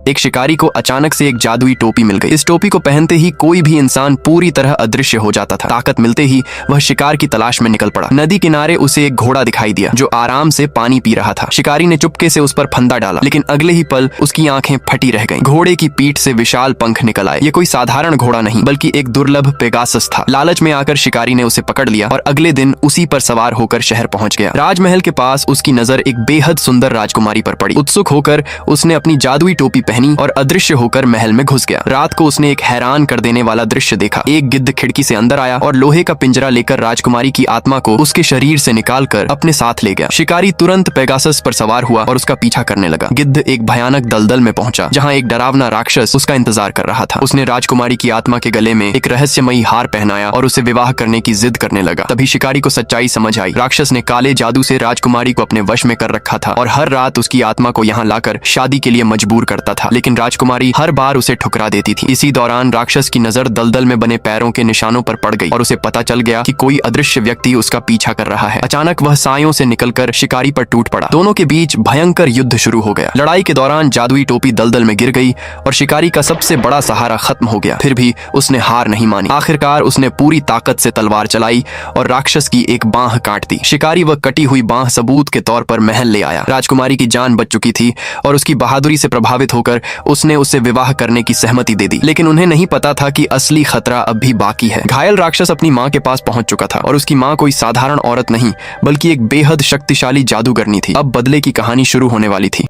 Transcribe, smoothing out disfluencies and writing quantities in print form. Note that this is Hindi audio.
एक शिकारी को अचानक से एक जादुई टोपी मिल गई। इस टोपी को पहनते ही कोई भी इंसान पूरी तरह अदृश्य हो जाता था। ताकत मिलते ही वह शिकार की तलाश में निकल पड़ा। नदी किनारे उसे एक घोड़ा दिखाई दिया जो आराम से पानी पी रहा था। शिकारी ने चुपके से उस पर फंदा डाला, लेकिन अगले ही पल उसकी आंखें फटी रह गईं। घोड़े की पीठ से विशाल पंख निकल आए। ये कोई साधारण घोड़ा नहीं बल्कि एक दुर्लभ पेगासस था। लालच में आकर शिकारी ने उसे पकड़ लिया और अगले दिन उसी पर सवार होकर शहर पहुंच गया। राजमहल के पास उसकी नजर एक बेहद सुंदर राजकुमारी पर पड़ी। उत्सुक होकर उसने अपनी जादुई टोपी पहनी और अदृश्य होकर महल में घुस गया। रात को उसने एक हैरान कर देने वाला दृश्य देखा। एक गिद्ध खिड़की से अंदर आया और लोहे का पिंजरा लेकर राजकुमारी की आत्मा को उसके शरीर से निकालकर अपने साथ ले गया। शिकारी तुरंत पेगासस पर सवार हुआ और उसका पीछा करने लगा। गिद्ध एक भयानक दलदल में पहुंचा जहां एक डरावना राक्षस उसका इंतजार कर रहा था। उसने राजकुमारी की आत्मा के गले में एक रहस्यमयी हार पहनाया और उसे विवाह करने की जिद करने लगा। तभी शिकारी को सच्चाई समझ आई। राक्षस ने काले जादू से राजकुमारी को अपने वश में कर रखा था और हर रात उसकी आत्मा को यहाँ लाकर शादी के लिए मजबूर करता था, लेकिन राजकुमारी हर बार उसे ठुकरा देती थी। इसी दौरान राक्षस की नजर दलदल में बने पैरों के निशानों पर पड़ गई और उसे पता चल गया कि कोई अदृश्य व्यक्ति उसका पीछा कर रहा है। अचानक वह सायों से निकलकर शिकारी पर टूट पड़ा। दोनों के बीच भयंकर युद्ध शुरू हो गया। लड़ाई के दौरान जादुई टोपी दलदल में गिर गई और शिकारी का सबसे बड़ा सहारा खत्म हो गया। फिर भी उसने हार नहीं मानी। आखिरकार उसने पूरी ताकत से तलवार चलाई और राक्षस की एक बांह काट दी। शिकारी वह कटी हुई बांह सबूत के तौर पर महल ले आया। राजकुमारी की जान बच चुकी थी और उसकी बहादुरी से प्रभावित होकर उसने उससे विवाह करने की सहमति दे दी, लेकिन उन्हें नहीं पता था कि असली खतरा अब भी बाकी है। घायल राक्षस अपनी मां के पास पहुंच चुका था और उसकी मां कोई साधारण औरत नहीं बल्कि एक बेहद शक्तिशाली जादूगरनी थी। अब बदले की कहानी शुरू होने वाली थी।